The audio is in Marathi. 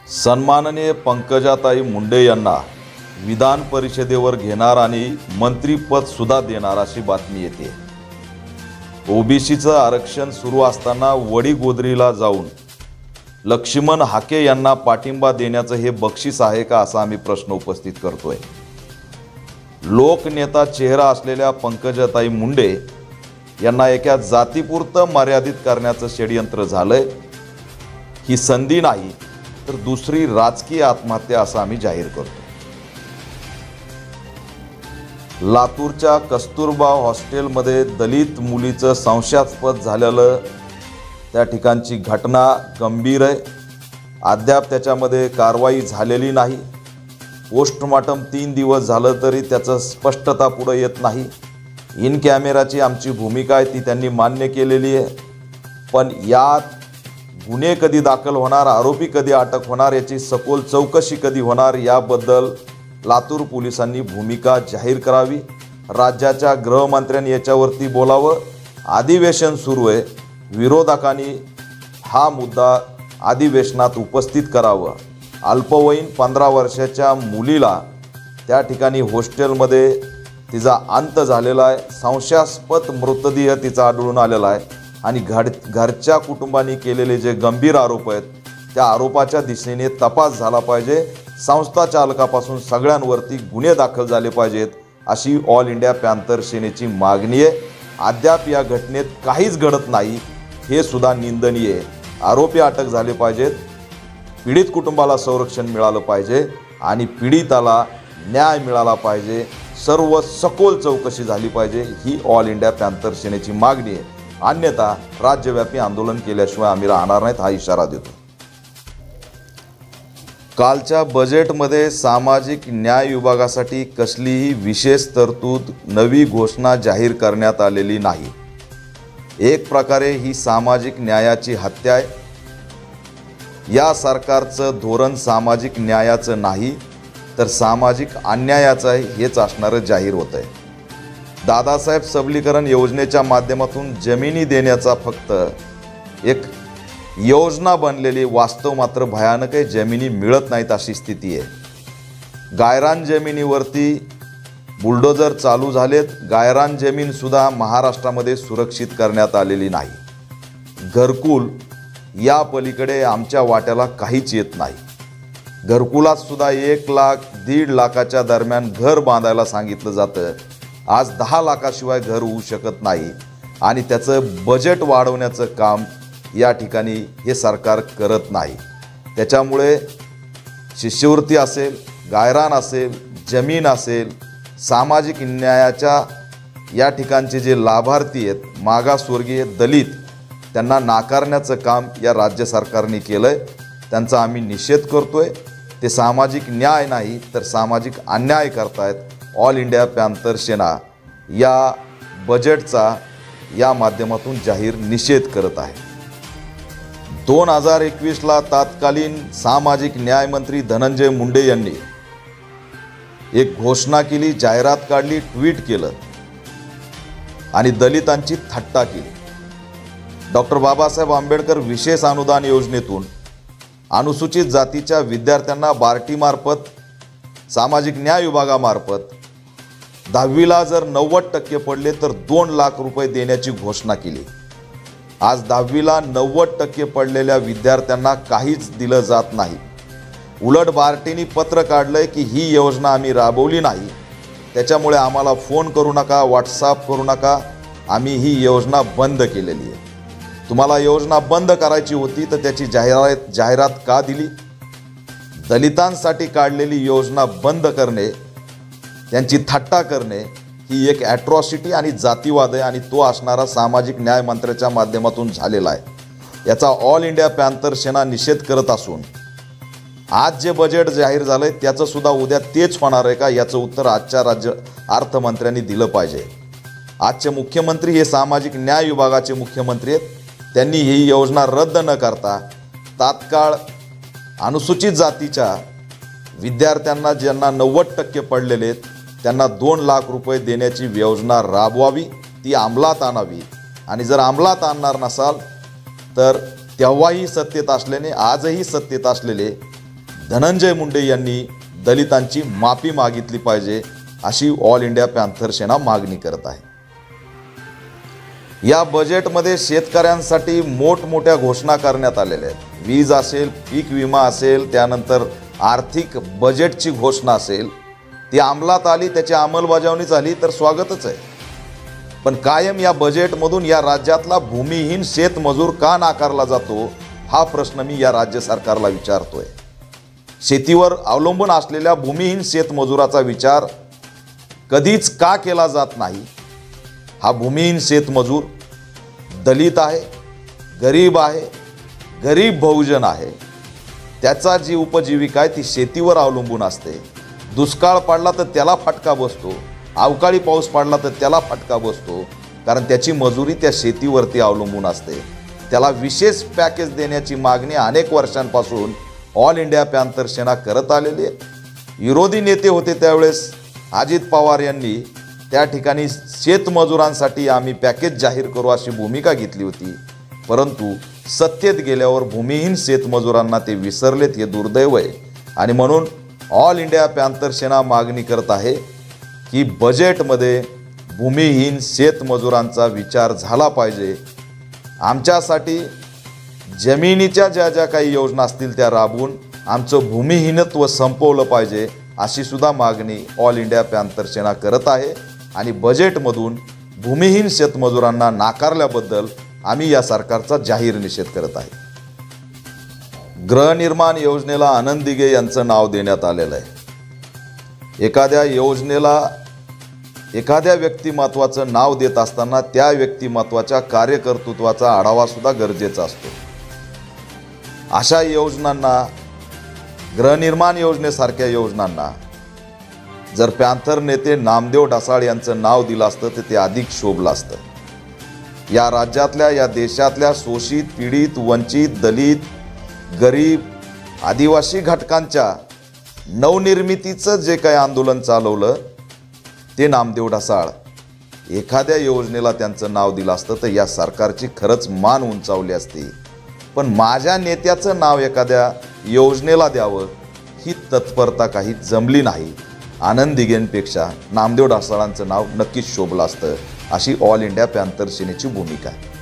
सन्माननीय पंकजाताई मुंडे यांना विधान परिषदेवर घेणार आणि मंत्रीपद सुद्धा देणार अशी बातमी येते। ओबीसीचं आरक्षण सुरू असताना वडीगोद्रीला जाऊन लक्ष्मण हाके यांना पाठिंबा देण्याचं हे बक्षीस आहे का असा आम्ही प्रश्न उपस्थित करतोय। लोकनेता चेहरा असलेल्या पंकजाताई मुंडे यांना एका जातीपुरतं मर्यादित करण्याचं षडयंत्र झालंय। ही संधी नाही तर दुसरी राजकीय आत्महत्या असं आम्ही जाहीर करतो। लातूरच्या कस्तुरबा हॉस्टेलमध्ये दलित मुलीचं संशयास्पद झालेलं त्या ठिकाणची घटना गंभीर आहे। अद्याप त्याच्यामध्ये कारवाई झालेली नाही। पोस्टमॉर्टम 3 दिवस झालं तरी त्याचं स्पष्टता पुढे येत नाही। इन कॅमेराची आमची भूमिका आहे ती त्यांनी मान्य केलेली आहे, पण यात गुन्हे कधी दाखल होणार, आरोपी कधी अटक होणार, याची सखोल चौकशी कधी होणार याबद्दल लातूर पोलिसांनी भूमिका जाहीर करावी। राज्याच्या गृहमंत्र्यांनी याच्यावरती बोलावं। अधिवेशन सुरू आहे, विरोधकांनी हा मुद्दा अधिवेशनात उपस्थित करावा। अल्पवयीन 15 वर्षाच्या मुलीला त्या ठिकाणी हॉस्टेलमध्ये तिचा अंत झालेला आहे। संशयास्पद मृतदेह तिचा आढळून आलेला आहे आणि घरच्या कुटुंबांनी केलेले जे गंभीर आरोप आहेत त्या आरोपाच्या दिशेने तपास झाला पाहिजे। संस्था चालकापासून सगळ्यांवरती गुन्हे दाखल झाले पाहिजेत अशी ऑल इंडिया पॅंथर सेनेची मागणी आहे। अद्याप या घटनेत काहीच घडत नाही हे सुद्धा निंदनीय आहे। आरोपी अटक झाले पाहिजेत, पीडित कुटुंबाला संरक्षण मिळालं पाहिजे आणि पीडिताला न्याय मिळाला पाहिजे। सर्व सखोल चौकशी झाली पाहिजे ही ऑल इंडिया पॅंथर सेनेची मागणी आहे। अन्यथा राज्यव्यापी आंदोलन केल्याशिवाय आम्ही राहणार नाहीत हा इशारा देतो। कालच्या बजेटमध्ये सामाजिक न्याय विभागासाठी कसलीही विशेष तरतूद नवी घोषणा जाहीर करण्यात आलेली नाही। एक प्रकारे ही सामाजिक न्यायाची हत्या आहे। या सरकारचं धोरण सामाजिक न्यायाचं नाही तर सामाजिक अन्यायाचं आहे हेच असणारं जाहीर होत आहे। दादासाहेब सबलीकरण योजनेच्या माध्यमातून जमिनी देण्याचा फक्त एक योजना बनलेली, वास्तव मात्र भयानक आहे। जमिनी मिळत नाहीत अशी स्थिती आहे। गायरान जमिनीवरती बुलडोजर चालू झालेत। गायरान जमीन सुद्धा महाराष्ट्रामध्ये सुरक्षित करण्यात आलेली नाही। घरकुल या पलीकडे आमच्या वाट्याला काहीच येत नाही। घरकुलात सुद्धा 1 लाख 1.5 लाखाच्या दरम्यान घर बांधायला सांगितलं जातं। आज 10 लाखाशिवाय घर होऊ शकत नाही आणि त्याचं बजेट वाढवण्याचं काम या ठिकाणी हे सरकार करत नाही। त्याच्यामुळे शिष्यवृत्ती असेल, गायरान असेल, जमीन असेल, सामाजिक न्यायाच्या या ठिकाणचे जे लाभार्थी आहेत, मागासवर्गीय, दलित, त्यांना नाकारण्याचं काम या राज्य सरकारने केलं आहे। त्यांचा आम्ही निषेध करतोय। ते सामाजिक न्याय नाही तर सामाजिक अन्याय करतायत। ऑल इंडिया पॅंथर सेना या बजेटचा या माध्यमातून जाहीर निषेध करत आहे। 2021ला तत्कालीन सामाजिक न्याय मंत्री धनंजय मुंडे यांनी एक घोषणा केली, जाहिरात काढली, ट्विट केलं आणि दलितांची थट्टा केली। डॉक्टर बाबासाहेब आंबेडकर विशेष अनुदान योजनेतून अनुसूचित जातीच्या विद्यार्थ्यांना बार्टीमार्फत, सामाजिक न्याय विभागामार्फत 10वीला जर 90% पडले तर 2 लाख रुपये देण्याची घोषणा केली। आज 10वीला 90% पडलेल्या विद्यार्थ्यांना काहीच दिलं जात नाही। उलट बार्टीनी पत्र काढलंय की ही योजना आम्ही राबवली नाही, त्याच्यामुळे आम्हाला फोन करू नका, व्हॉट्सअप करू नका, आम्ही ही योजना बंद केलेली आहे। तुम्हाला योजना बंद करायची होती तर त्याची जाहिरात का दिली? दलितांसाठी काढलेली योजना बंद करणे, त्यांची थट्टा करणे ही एक ॲट्रॉसिटी आणि जातीवाद आहे आणि तो असणारा सामाजिक न्याय मंत्र्याच्या माध्यमातून झालेला आहे। याचा ऑल इंडिया पॅंथर सेना निषेध करत असून आज जे बजेट जाहीर झालंय त्याचं सुद्धा उद्या तेच होणार आहे का याचं उत्तर आजच्या राज्य अर्थमंत्र्यांनी दिलं पाहिजे। आजचे मुख्यमंत्री हे सामाजिक न्याय विभागाचे मुख्यमंत्री आहेत। त्यांनी ही योजना रद्द न करता तात्काळ अनुसूचित जातीच्या विद्यार्थ्यांना ज्यांना 90% पडलेले आहेत त्यांना 2 लाख रुपये देण्याची योजना राबवावी, ती अंमलात आणावी आणि जर अंमलात आणणार नसाल तर तेव्हाही सत्तेत असल्याने आजही सत्तेत असलेले धनंजय मुंडे यांनी दलितांची माफी मागितली पाहिजे अशी ऑल इंडिया पॅन्थर सेना मागणी करत आहे। या बजेटमध्ये शेतकऱ्यांसाठी मोठमोठ्या घोषणा करण्यात आलेल्या आहेत। वीज असेल, पीक विमा असेल, त्यानंतर आर्थिक बजेटची घोषणा असेल, ती अंमलात आली, त्याची अंमलबजावणी झाली तर स्वागतच आहे। पण कायम या बजेटमधून या राज्यातला भूमिहीन शेतमजूर का नाकारला जातो हा प्रश्न मी या राज्य सरकारला विचारतोय। शेतीवर अवलंबून असलेल्या भूमिहीन शेतमजुराचा विचार कधीच का केला जात नाही? हा भूमिहीन शेतमजूर दलित आहे, गरीब आहे, गरीब बहुजन आहे। त्याचा जी उपजीविका आहे ती शेतीवर अवलंबून असते। दुष्काळ पडला तर त्याला फटका बसतो, अवकाळी पाऊस पडला तर त्याला फटका बसतो, कारण त्याची मजुरी त्या शेतीवरती अवलंबून असते। त्याला विशेष पॅकेज देण्याची मागणी अनेक वर्षांपासून ऑल इंडिया पॅन्थर सेना करत आलेली आहे। विरोधी नेते होते त्यावेळेस अजित पवार यांनी त्या ठिकाणी शेतमजुरांसाठी आम्ही पॅकेज जाहीर करू अशी भूमिका घेतली होती, परंतु सत्तेत गेल्यावर भूमिहीन शेतमजुरांना ते विसरलेत, हे दुर्दैव आहे। आणि म्हणून ऑल इंडिया पॅन्थर सेना मागणी करत आहे की बजेटमध्ये भूमिहीन शेतमजुरांचा विचार झाला पाहिजे। आमच्यासाठी जमिनीच्या ज्या ज्या काही योजना असतील त्या राबवून आमचं भूमिहीनत्व संपवलं पाहिजे अशी सुद्धा मागणी ऑल इंडिया पॅन्थर सेना करत आहे। आणि बजेटमधून भूमिहीन शेतमजुरांना नाकारल्याबद्दल आम्ही या सरकारचा जाहीर निषेध करत आहे। गृहनिर्माण योजनेला आनंद दिघे यांचं नाव देण्यात आलेलं आहे। एखाद्या योजनेला एखाद्या व्यक्तिमत्वाचं नाव देत असताना त्या व्यक्तिमत्वाच्या कार्यकर्तृत्वाचा आढावा सुद्धा गरजेचा असतो। अशा योजनांना, गृहनिर्माण योजनेसारख्या योजनांना जर पॅन्थर नेते नामदेव ढसाळ यांचं नाव दिलं असतं तर ते अधिक शोभलं असतं। या राज्यातल्या, या देशातल्या शोषित, पीडित, वंचित, दलित, गरीब, आदिवासी घटकांच्या नवनिर्मितीचं जे काही आंदोलन चालवलं ते नामदेव ढसाळ, एखाद्या योजनेला त्यांचं नाव दिलं असतं तर या सरकारची खरंच मान उंचावली असती। पण माझ्या नेत्याचं नाव एखाद्या योजनेला द्यावं ही तत्परता काही जमली नाही। आनंद दिघेंपेक्षा नामदेव ढसाळांचं नाव नक्कीच शोभलं असतं अशी ऑल इंडिया पॅन्थर सेनेची भूमिका आहे।